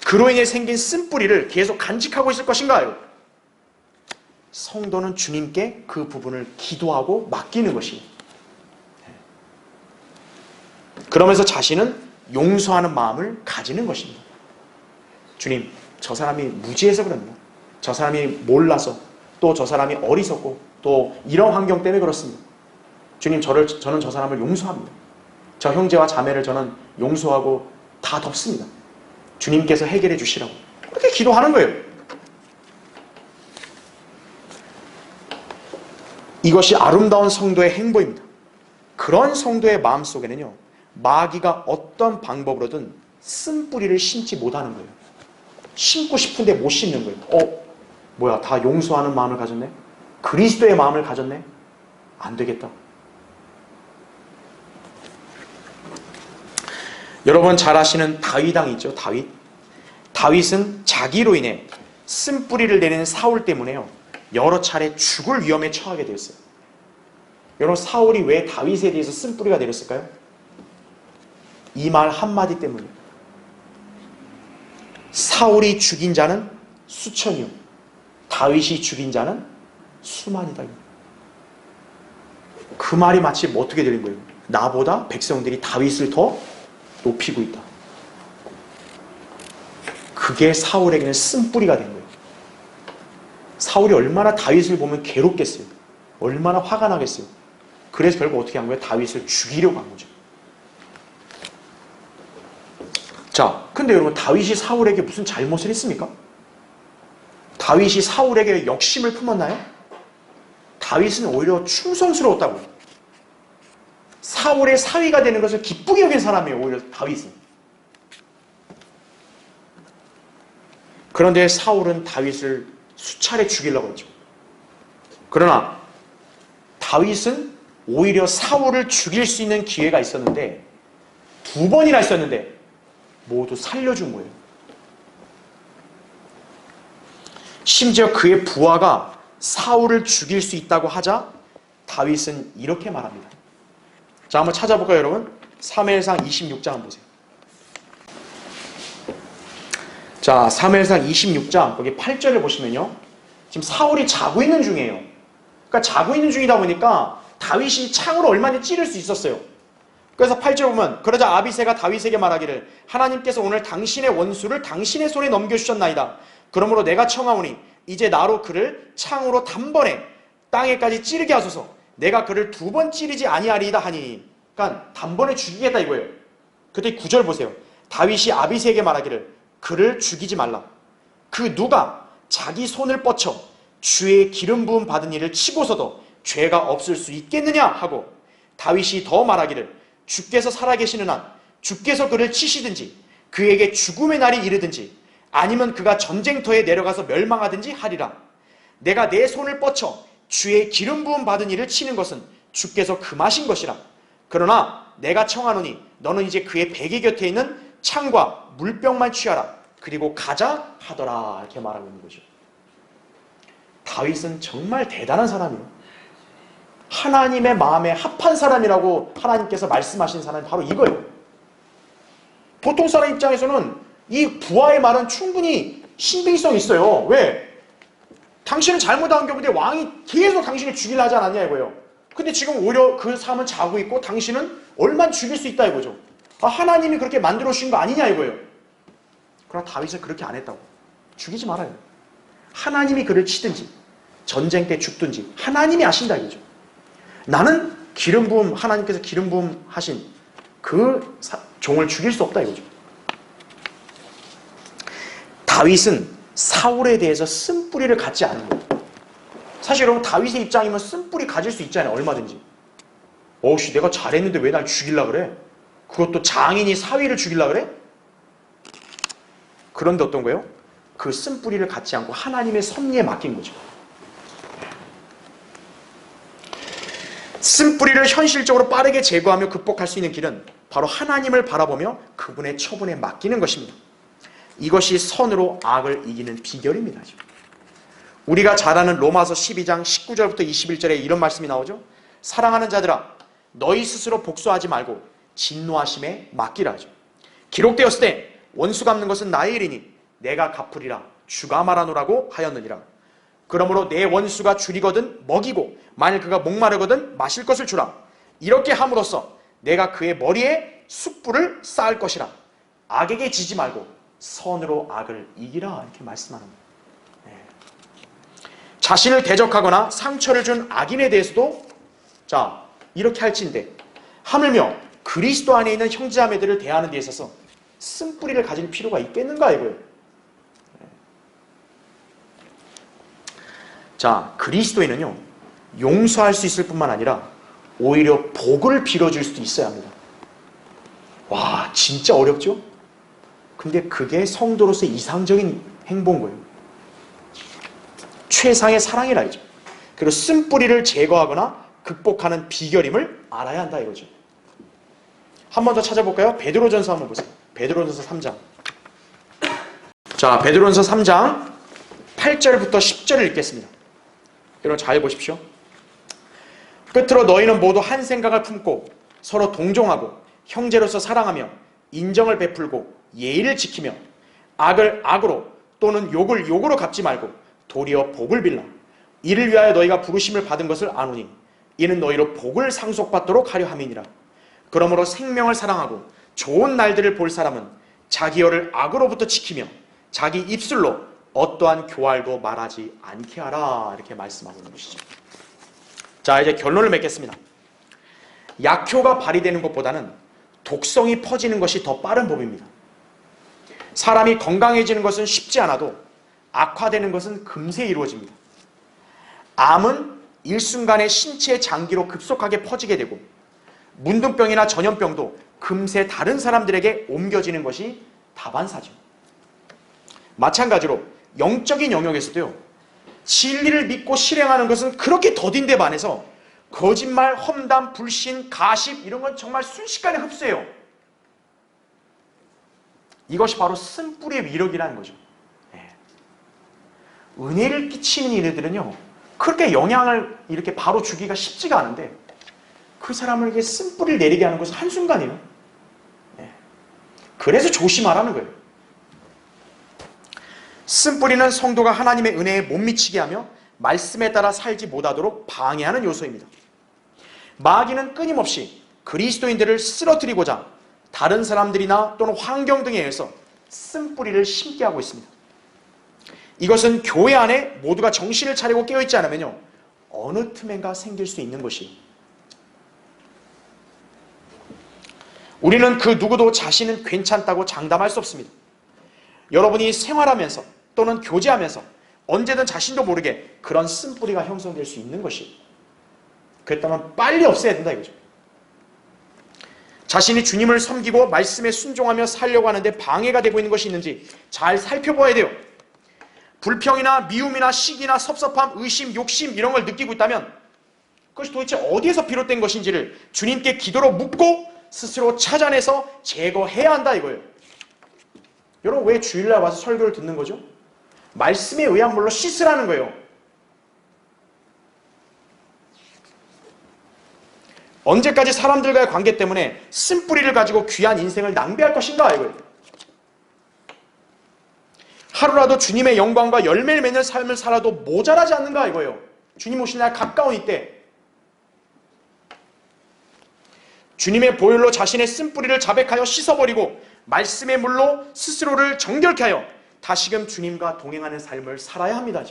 그로 인해 생긴 쓴뿌리를 계속 간직하고 있을 것인가요? 성도는 주님께 그 부분을 기도하고 맡기는 것이에요. 그러면서 자신은 용서하는 마음을 가지는 것입니다. 주님, 저 사람이 무지해서 그럽니다. 저 사람이 몰라서, 또 저 사람이 어리석고, 또 이런 환경 때문에 그렇습니다. 주님, 저는 저 사람을 용서합니다. 저 형제와 자매를 저는 용서하고 다 덮습니다. 주님께서 해결해 주시라고. 그렇게 기도하는 거예요. 이것이 아름다운 성도의 행보입니다. 그런 성도의 마음속에는요, 마귀가 어떤 방법으로든 쓴뿌리를 심지 못하는 거예요. 심고 싶은데 못 심는 거예요. 뭐야, 다 용서하는 마음을 가졌네? 그리스도의 마음을 가졌네? 안 되겠다. 여러분 잘 아시는 다윗 왕 있죠? 다윗은 자기로 인해 쓴뿌리를 내리는 사울 때문에요, 여러 차례 죽을 위험에 처하게 되었어요. 여러분, 사울이 왜 다윗에 대해서 쓴뿌리가 내렸을까요? 이 말 한마디 때문에. 사울이 죽인 자는 수천이요, 다윗이 죽인 자는 수만이다. 그 말이 마치 어떻게 들린 거예요? 나보다 백성들이 다윗을 더 높이고 있다. 그게 사울에게는 쓴뿌리가 된 거예요. 사울이 얼마나 다윗을 보면 괴롭겠어요. 얼마나 화가 나겠어요. 그래서 결국 어떻게 한 거예요? 다윗을 죽이려고 한 거죠. 자, 근데 여러분, 다윗이 사울에게 무슨 잘못을 했습니까? 다윗이 사울에게 역심을 품었나요? 다윗은 오히려 충성스러웠다고요. 사울의 사위가 되는 것을 기쁘게 여긴 사람이에요, 오히려 다윗은. 그런데 사울은 다윗을 수차례 죽이려고 했죠. 그러나 다윗은 오히려 사울을 죽일 수 있는 기회가 있었는데, 2번이나 있었는데 모두 살려준 거예요. 심지어 그의 부하가 사울을 죽일 수 있다고 하자 다윗은 이렇게 말합니다. 자, 한번 찾아볼까요, 여러분? 사무엘상 26장 한번 보세요. 자, 사무엘상 26장 거기 8절을 보시면요, 지금 사울이 자고 있는 중이에요. 그러니까 자고 있는 중이다 보니까 다윗이 창으로 얼마나 찌를 수 있었어요. 그래서 8절 보면, 그러자 아비새가 다윗에게 말하기를 하나님께서 오늘 당신의 원수를 당신의 손에 넘겨주셨나이다. 그러므로 내가 청하오니 이제 나로 그를 창으로 단번에 땅에까지 찌르게 하소서. 내가 그를 2번 찌르지 아니하리이다 하니. 그러니까 단번에 죽이겠다 이거예요. 그때 9절 보세요. 다윗이 아비새에게 말하기를 그를 죽이지 말라. 그 누가 자기 손을 뻗쳐 주의 기름 부음 받은 이를 치고서도 죄가 없을 수 있겠느냐 하고, 다윗이 더 말하기를 주께서 살아계시는 한 주께서 그를 치시든지 그에게 죽음의 날이 이르든지 아니면 그가 전쟁터에 내려가서 멸망하든지 하리라. 내가 내 손을 뻗쳐 주의 기름 부음 받은 이를 치는 것은 주께서 금하신 것이라. 그러나 내가 청하노니 너는 이제 그의 베개 곁에 있는 창과 물병만 취하라. 그리고 가자 하더라. 이렇게 말하고 있는 거죠. 다윗은 정말 대단한 사람이에요. 하나님의 마음에 합한 사람이라고 하나님께서 말씀하신 사람이 바로 이거예요. 보통 사람 입장에서는 이 부하의 말은 충분히 신빙성이 있어요. 왜? 당신은 잘못한 게 없는데 왕이 계속 당신을 죽이려 하지 않았냐 이거예요. 근데 지금 오히려 그 사람은 자고 있고 당신은 얼마나 죽일 수 있다 이거죠. 하나님이 그렇게 만들어 주신 거 아니냐 이거예요. 그러나 다윗은 그렇게 안 했다고. 죽이지 말아요. 하나님이 그를 치든지 전쟁 때 죽든지 하나님이 아신다 이거죠. 나는 기름 부음, 하나님께서 기름 부음 하신 그 종을 죽일 수 없다 이거죠. 다윗은 사울에 대해서 쓴뿌리를 갖지 않은 거예요. 사실 여러분, 다윗의 입장이면 쓴뿌리 가질 수 있잖아요. 얼마든지. 어우씨, 내가 잘했는데 왜 날 죽이려고 그래? 그것도 장인이 사위를 죽이려고 그래? 그런데 어떤 거예요? 그 쓴뿌리를 갖지 않고 하나님의 섭리에 맡긴 거죠. 쓴뿌리를 현실적으로 빠르게 제거하며 극복할 수 있는 길은 바로 하나님을 바라보며 그분의 처분에 맡기는 것입니다. 이것이 선으로 악을 이기는 비결입니다. 우리가 잘 아는 로마서 12장 19절부터 21절에 이런 말씀이 나오죠. 사랑하는 자들아, 너희 스스로 복수하지 말고 진노하심에 맡기라 하죠. 기록되었을 때 원수 갚는 것은 나의 일이니 내가 갚으리라 주가 말하노라고 하였느니라. 그러므로 내 원수가 줄이거든 먹이고 만일 그가 목마르거든 마실 것을 주라. 이렇게 함으로써 내가 그의 머리에 숯불을 쌓을 것이라. 악에게 지지 말고 선으로 악을 이기라. 이렇게 말씀하는 거예요. 자신을 대적하거나 상처를 준 악인에 대해서도 자 이렇게 할진대 하물며 그리스도 안에 있는 형제자매들을 대하는 데 있어서 쓴뿌리를 가질 필요가 있겠는가 이거예요. 자, 그리스도인은요 용서할 수 있을 뿐만 아니라 오히려 복을 빌어줄 수도 있어야 합니다. 와, 진짜 어렵죠? 근데 그게 성도로서의 이상적인 행보인 거예요. 최상의 사랑이라 이죠. 그리고 쓴뿌리를 제거하거나 극복하는 비결임을 알아야 한다 이거죠. 한 번 더 찾아볼까요? 베드로전서 한번 보세요. 베드로전서 3장. 자, 베드로전서 3장 8절부터 10절을 읽겠습니다. 여러분 잘 보십시오. 끝으로 너희는 모두 한 생각을 품고 서로 동정하고 형제로서 사랑하며 인정을 베풀고 예의를 지키며 악을 악으로 또는 욕을 욕으로 갚지 말고 도리어 복을 빌라. 이를 위하여 너희가 부르심을 받은 것을 아노니 이는 너희로 복을 상속받도록 하려 함이니라. 그러므로 생명을 사랑하고 좋은 날들을 볼 사람은 자기 혀를 악으로부터 지키며 자기 입술로 어떠한 교활도 말하지 않게 하라. 이렇게 말씀하고 있는 것이죠. 자, 이제 결론을 맺겠습니다. 약효가 발휘되는 것보다는 독성이 퍼지는 것이 더 빠른 법입니다. 사람이 건강해지는 것은 쉽지 않아도 악화되는 것은 금세 이루어집니다. 암은 일순간에 신체의 장기로 급속하게 퍼지게 되고 문둥병이나 전염병도 금세 다른 사람들에게 옮겨지는 것이 다반사죠. 마찬가지로 영적인 영역에서도요. 진리를 믿고 실행하는 것은 그렇게 더딘데 반해서 거짓말, 험담, 불신, 가십 이런 건 정말 순식간에 흡수해요. 이것이 바로 쓴뿌리의 위력이라는 거죠. 은혜를 끼치는 일들은요. 그렇게 영향을 이렇게 바로 주기가 쉽지가 않은데 그 사람에게 쓴뿌리를 내리게 하는 것은 한순간이에요. 그래서 조심하라는 거예요. 쓴뿌리는 성도가 하나님의 은혜에 못 미치게 하며 말씀에 따라 살지 못하도록 방해하는 요소입니다. 마귀는 끊임없이 그리스도인들을 쓰러뜨리고자 다른 사람들이나 또는 환경 등에 의해서 쓴뿌리를 심게 하고 있습니다. 이것은 교회 안에 모두가 정신을 차리고 깨어있지 않으면요, 어느 틈엔가 생길 수 있는 것이, 우리는 그 누구도 자신은 괜찮다고 장담할 수 없습니다. 여러분이 생활하면서 또는 교제하면서 언제든 자신도 모르게 그런 쓴뿌리가 형성될 수 있는 것이, 그랬다면 빨리 없애야 된다 이거죠. 자신이 주님을 섬기고 말씀에 순종하며 살려고 하는데 방해가 되고 있는 것이 있는지 잘 살펴봐야 돼요. 불평이나 미움이나 시기나 섭섭함, 의심, 욕심 이런 걸 느끼고 있다면 그것이 도대체 어디에서 비롯된 것인지를 주님께 기도로 묻고 스스로 찾아내서 제거해야 한다 이거예요. 여러분, 왜 주일날 와서 설교를 듣는 거죠? 말씀에 의한 물로 씻으라는 거예요. 언제까지 사람들과의 관계 때문에 쓴뿌리를 가지고 귀한 인생을 낭비할 것인가 이거예요. 하루라도 주님의 영광과 열매를 맺는 삶을 살아도 모자라지 않는가 이거예요. 주님 오신 날 가까운 이때 주님의 보혈로 자신의 쓴뿌리를 자백하여 씻어버리고 말씀의 물로 스스로를 정결케 하여 다시금 주님과 동행하는 삶을 살아야 합니다.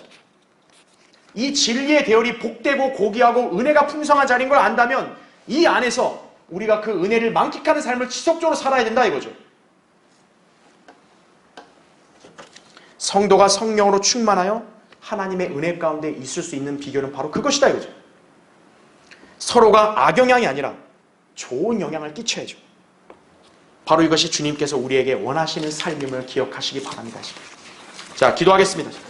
이 진리의 대열이 복되고 고귀하고 은혜가 풍성한 자리인 걸 안다면 이 안에서 우리가 그 은혜를 만끽하는 삶을 지속적으로 살아야 된다 이거죠. 성도가 성령으로 충만하여 하나님의 은혜 가운데 있을 수 있는 비결은 바로 그것이다 이거죠. 서로가 악영향이 아니라 좋은 영향을 끼쳐야죠. 바로 이것이 주님께서 우리에게 원하시는 삶임을 기억하시기 바랍니다. 자, 기도하겠습니다.